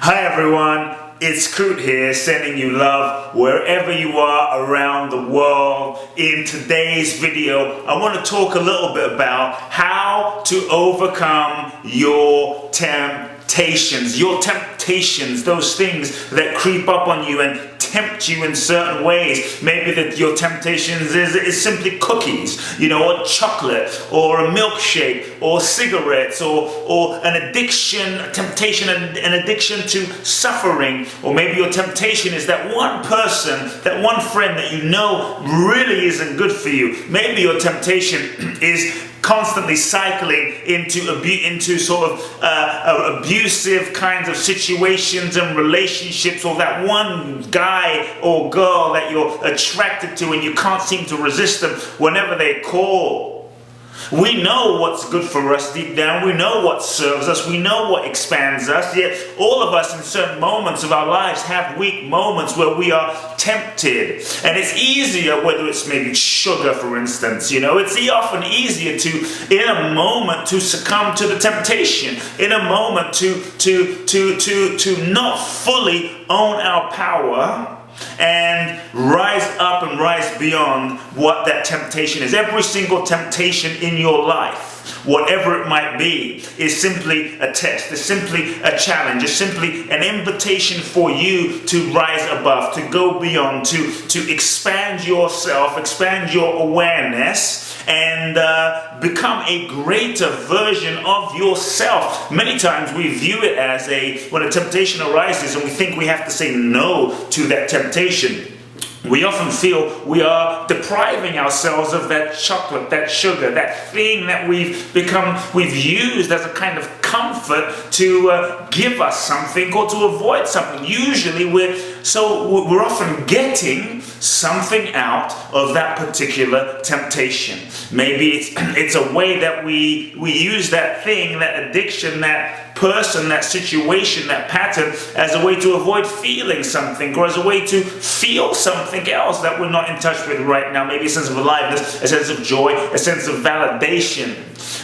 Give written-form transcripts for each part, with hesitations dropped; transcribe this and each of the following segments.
Hi everyone, it's Kute here, sending you love wherever you are around the world. In today's video, I want to talk a little bit about how to overcome your temptations, those things that creep up on you and tempt you in certain ways. Maybe that your temptations is simply cookies, or chocolate, or a milkshake, or cigarettes, or an addiction, a temptation, an addiction to suffering. Or maybe your temptation is that one person, that one friend that you know really isn't good for you. Maybe your temptation is constantly cycling into sort of abusive kinds of situations and relationships, or that one guy or girl that you're attracted to and you can't seem to resist them whenever they call. We know what's good for us deep down. We know what serves us. We know what expands us. Yet all of us in certain moments of our lives have weak moments where we are tempted. And it's easier, whether it's maybe sugar, for instance, it's often easier to, in a moment, to succumb to the temptation. In a moment to not fully own our power and rise up and rise beyond what that temptation is. Every single temptation in your life, whatever it might be, is simply a test, is simply a challenge, is simply an invitation for you to rise above, to go beyond, to expand yourself, expand your awareness, and become a greater version of yourself. Many times we view it as when a temptation arises and we think we have to say no to that temptation. We often feel we are depriving ourselves of that chocolate, that sugar, that thing that we've used as a kind of comfort to give us something or to avoid something. Usually we're often getting something out of that particular temptation. Maybe it's a way that we use that thing, that addiction, that person, that situation, that pattern, as a way to avoid feeling something, or as a way to feel something else that we're not in touch with right now. Maybe a sense of aliveness, a sense of joy, a sense of validation.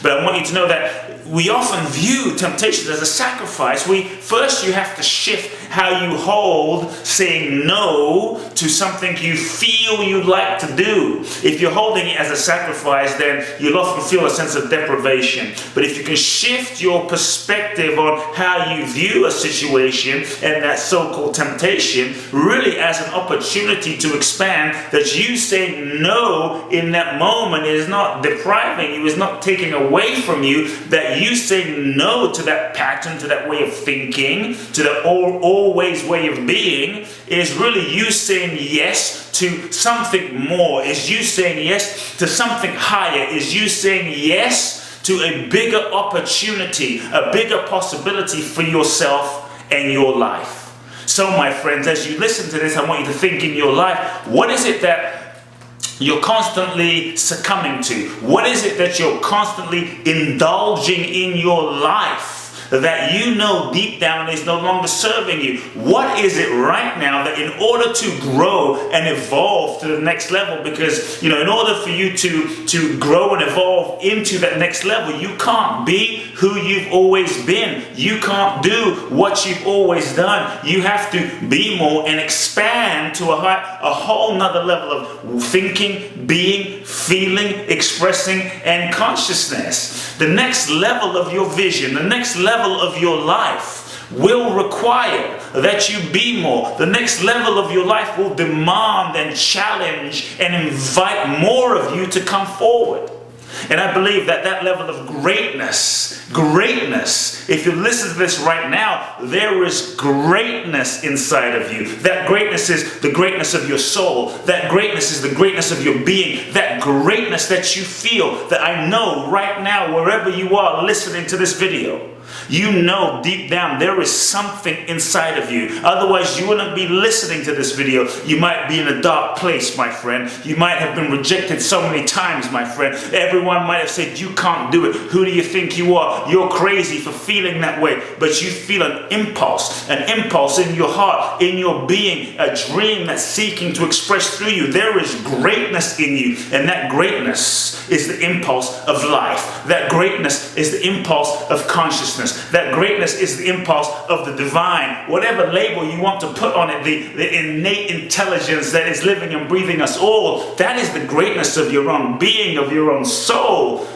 But I want you to know that we often view temptation as a sacrifice. First you have to shift how you hold saying no to something you feel you'd like to do. If you're holding it as a sacrifice, then you'll often feel a sense of deprivation. But if you can shift your perspective on how you view a situation and that so-called temptation really as an opportunity to expand, that you saying no in that moment is not depriving you, is not taking away from you, that you saying no to that pattern, to that way of thinking, to that always way of being, is really you saying yes to something more, is you saying yes to something higher, is you saying yes to a bigger opportunity, a bigger possibility for yourself and your life. So my friends, as you listen to this, I want you to think in your life, what is it that you're constantly succumbing to? What is it that you're constantly indulging in your life that you know deep down is no longer serving you? What is it right now that in order to grow and evolve to the next level, because in order for you to grow and evolve into that next level, you can't be who you've always been. You can't do what you've always done. You have to be more and expand to a whole nother level of thinking, being, feeling, expressing, and consciousness. The next level of your vision, the next level of your life will require that you be more. The next level of your life will demand and challenge and invite more of you to come forward. And I believe that level of greatness, if you listen to this right now, there is greatness inside of you. That greatness is the greatness of your soul. That greatness is the greatness of your being. That greatness that you feel, that I know right now, wherever you are listening to this video, you know deep down there is something inside of you. Otherwise you wouldn't be listening to this video. You might be in a dark place, my friend. You might have been rejected so many times, my friend. Everyone might have said you can't do it. Who do you think you are? You're crazy for feeling that way. But you feel an impulse in your heart, in your being, a dream that's seeking to express through you. There is greatness in you, and that greatness is the impulse of life. That greatness is the impulse of consciousness. greatness. That greatness is the impulse of the divine. Whatever label you want to put on it, the innate intelligence that is living and breathing us all, that is the greatness of your own being, of your own soul.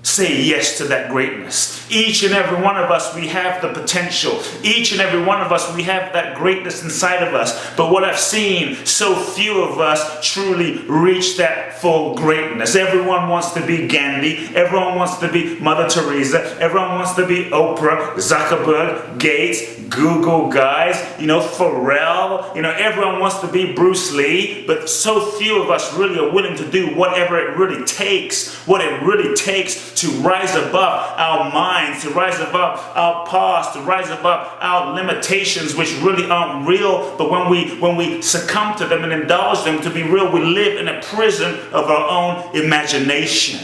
Say yes to that greatness. Each and every one of us, we have the potential. Each and every one of us, we have that greatness inside of us. But what I've seen, so few of us truly reach that full greatness. Everyone wants to be Gandhi. Everyone wants to be Mother Teresa. Everyone wants to be Oprah, Zuckerberg, Gates, Google guys, Pharrell. Everyone wants to be Bruce Lee. But so few of us really are willing to do whatever it really takes. What it really takes to rise above our minds, to rise above our past, to rise above our limitations, which really aren't real. But when we succumb to them and indulge them to be real, we live in a prison of our own imagination.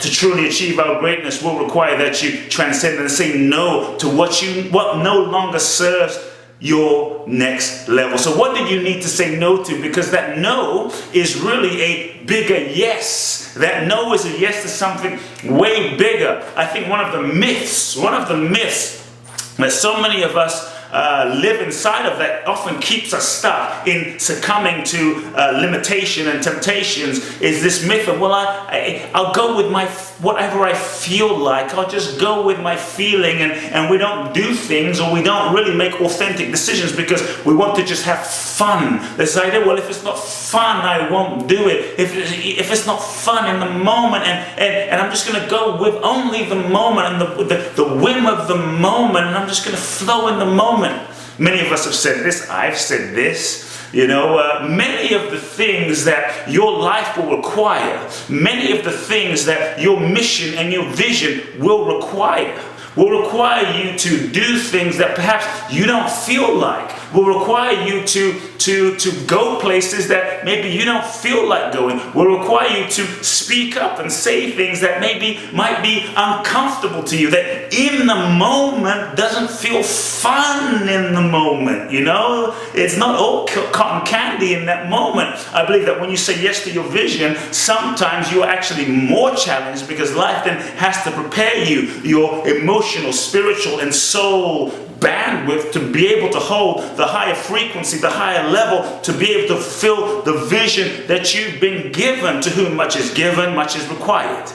To truly achieve our greatness will require that you transcend and say no to what no longer serves your next level. So what did you need to say no to? Because that no is really a bigger yes. That no is a yes to something way bigger. I think one of the myths that so many of us live inside of that often keeps us stuck in succumbing to limitation and temptations is this myth of, well, I'll go with whatever I feel like. I'll just go with my feeling, and we don't do things, or we don't really make authentic decisions because we want to just have fun. This idea, well, if it's not fun, I won't do it. If it's not fun in the moment, and I'm just going to go with only the moment and the whim of the moment, and I'm just going to flow in the moment. Many of us have said this. I've said this. Many of the things that your life will require, many of the things that your mission and your vision will require you to do things that perhaps you don't feel like, will require you to go places that maybe you don't feel like going, will require you to speak up and say things that maybe might be uncomfortable to you, that in the moment doesn't feel fun in the moment, It's not all cotton candy in that moment. I believe that when you say yes to your vision, sometimes you are actually more challenged because life then has to prepare you, your emotional, spiritual, and soul bandwidth to be able to hold the higher frequency, the higher level, to be able to fulfill the vision that you've been given. To whom much is given, much is required.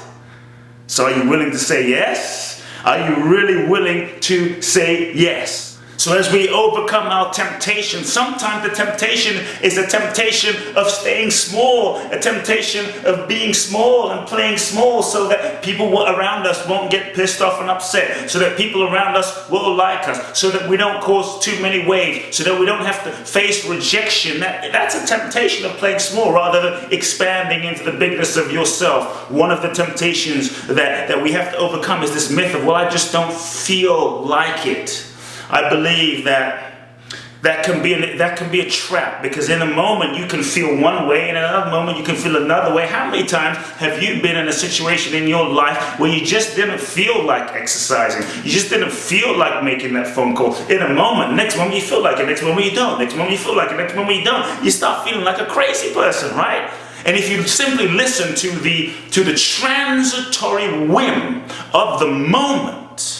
So are you willing to say yes? Are you really willing to say yes? So as we overcome our temptation, sometimes the temptation is a temptation of staying small, a temptation of being small and playing small so that people around us won't get pissed off and upset, so that people around us will like us, so that we don't cause too many waves, so that we don't have to face rejection. That's a temptation of playing small rather than expanding into the bigness of yourself. One of the temptations that we have to overcome is this myth of, well, I just don't feel like it. I believe that can be a trap, because in a moment you can feel one way, and in another moment you can feel another way. How many times have you been in a situation in your life where you just didn't feel like exercising? You just didn't feel like making that phone call. In a moment, next moment you feel like it, next moment you don't, next moment you feel like it, next moment you don't. You start feeling like a crazy person, right? And if you simply listen to the transitory whim of the moment,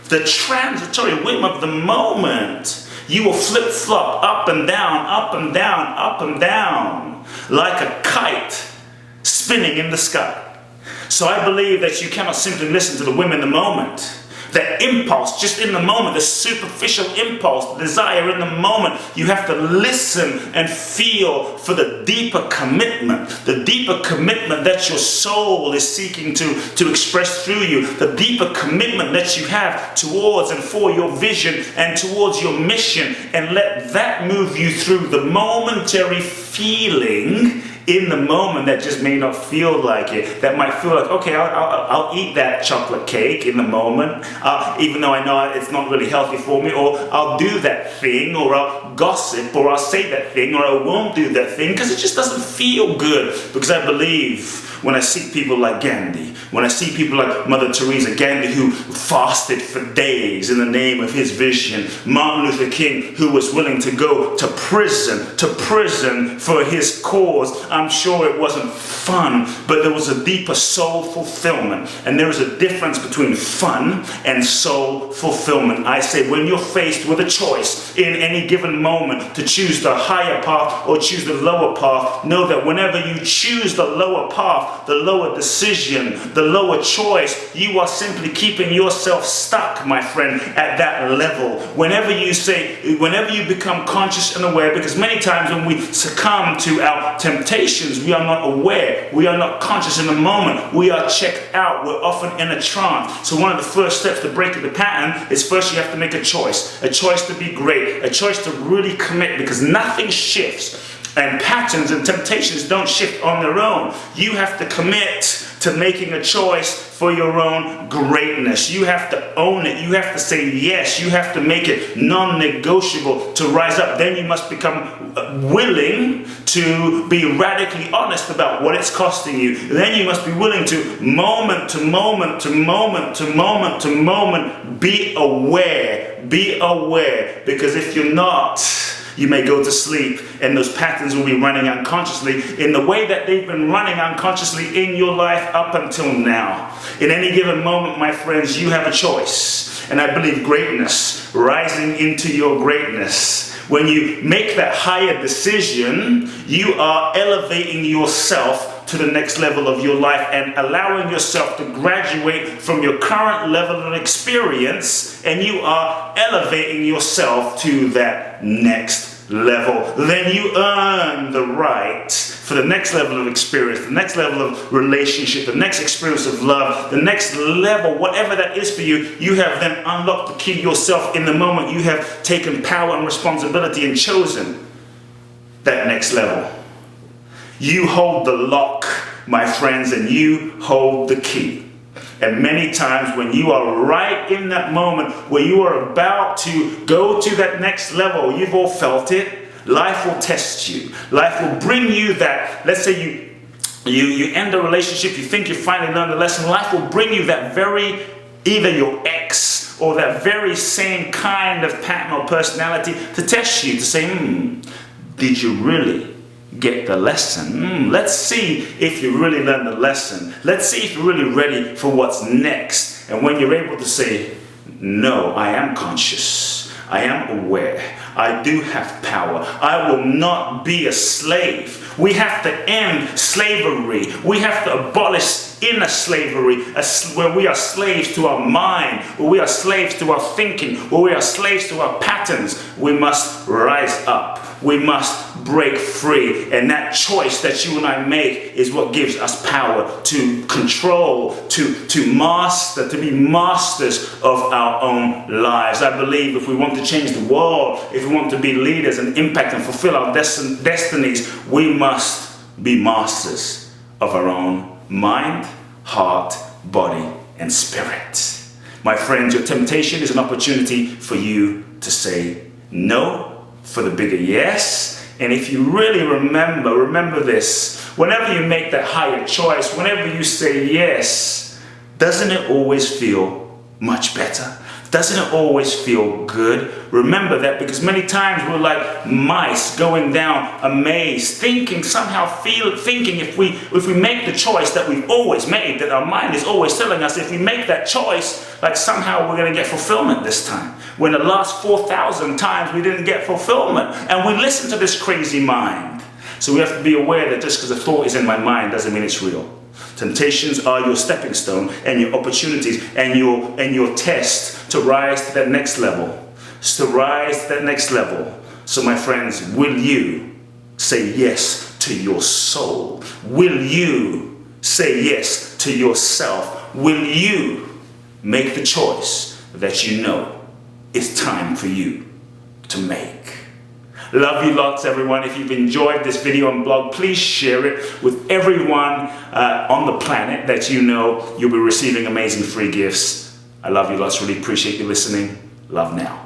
the transitory whim of the moment, you will flip-flop up and down, up and down, up and down, like a kite spinning in the sky. So I believe that you cannot simply listen to the whim in the moment. That impulse, just in the moment, the superficial impulse, the desire in the moment, you have to listen and feel for the deeper commitment that your soul is seeking to express through you, the deeper commitment that you have towards and for your vision and towards your mission, and let that move you through the momentary feeling in the moment that just may not feel like it, that might feel like, okay, I'll eat that chocolate cake in the moment, even though I know it's not really healthy for me, or I'll do that thing, or I'll gossip, or I'll say that thing, or I won't do that thing, because it just doesn't feel good. Because I believe when I see people like Gandhi, when I see people like Mother Teresa, Gandhi who fasted for days in the name of his vision, Martin Luther King who was willing to go to prison for his cause, I'm sure it wasn't fun, but there was a deeper soul fulfillment. And there is a difference between fun and soul fulfillment. I say when you're faced with a choice in any given moment to choose the higher path or choose the lower path, know that whenever you choose the lower path, the lower decision, the lower choice, you are simply keeping yourself stuck, my friend, at that level. Whenever you become conscious and aware, because many times when we succumb to our temptations, we are not aware, we are not conscious in the moment, we are checked out, we're often in a trance. So one of the first steps to breaking the pattern is first you have to make a choice to be great, a choice to really commit, because nothing shifts and patterns and temptations don't shift on their own. You have to commit to making a choice for your own greatness. You have to own it. You have to say yes. You have to make it non-negotiable to rise up. Then you must become willing to be radically honest about what it's costing you. Then you must be willing to moment to moment to moment to moment to moment be aware. Be aware, because if you're not, you may go to sleep and those patterns will be running unconsciously in the way that they've been running unconsciously in your life up until now. In any given moment, my friends, you have a choice. And I believe greatness, rising into your greatness, when you make that higher decision, you are elevating yourself to the next level of your life and allowing yourself to graduate from your current level of experience, and you are elevating yourself to that next level. Then you earn the right for the next level of experience, the next level of relationship, the next experience of love, the next level, whatever that is for you. You have then unlocked the key yourself in the moment. You have taken power and responsibility and chosen that next level. You hold the lock, my friends, and you hold the key. And many times when you are right in that moment where you are about to go to that next level, you've all felt it, life will test you. Life will bring you that, let's say you end a relationship, you think you finally learned the lesson, life will bring you that very, either your ex or that very same kind of pattern or personality to test you, to say, did you really get the lesson? Let's see if you really learned the lesson. Let's see if you're really ready for what's next. And when you're able to say, no, I am conscious, I am aware, I do have power, I will not be a slave. We have to end slavery. We have to abolish inner slavery, where we are slaves to our mind, where we are slaves to our thinking, where we are slaves to our patterns. We must rise up. We must break free. And that choice that you and I make is what gives us power to control, to master, to be masters of our own lives. I believe if we want to change the world, if we want to be leaders and impact and fulfill our destinies, we must be masters of our own mind, heart, body, and spirit. My friends, your temptation is an opportunity for you to say no for the bigger yes. And if you really remember this, whenever you make that higher choice, whenever you say yes, doesn't it always feel much better? Doesn't it always feel good? Remember that, because many times we're like mice going down a maze, thinking if we make the choice that we've always made, that our mind is always telling us, if we make that choice, like somehow we're going to get fulfillment this time. When the last 4,000 times we didn't get fulfillment, and we listen to this crazy mind. So we have to be aware that just because a thought is in my mind doesn't mean it's real. Temptations are your stepping stone and your opportunities and your test to rise to that next level. To rise to that next level. So my friends, will you say yes to your soul? Will you say yes to yourself? Will you make the choice that you know it's time for you to make? Love you lots, everyone. If you've enjoyed this video and blog, please share it with everyone on the planet that you know. You'll be receiving amazing free gifts. I love you lots. Really appreciate you listening. Love now.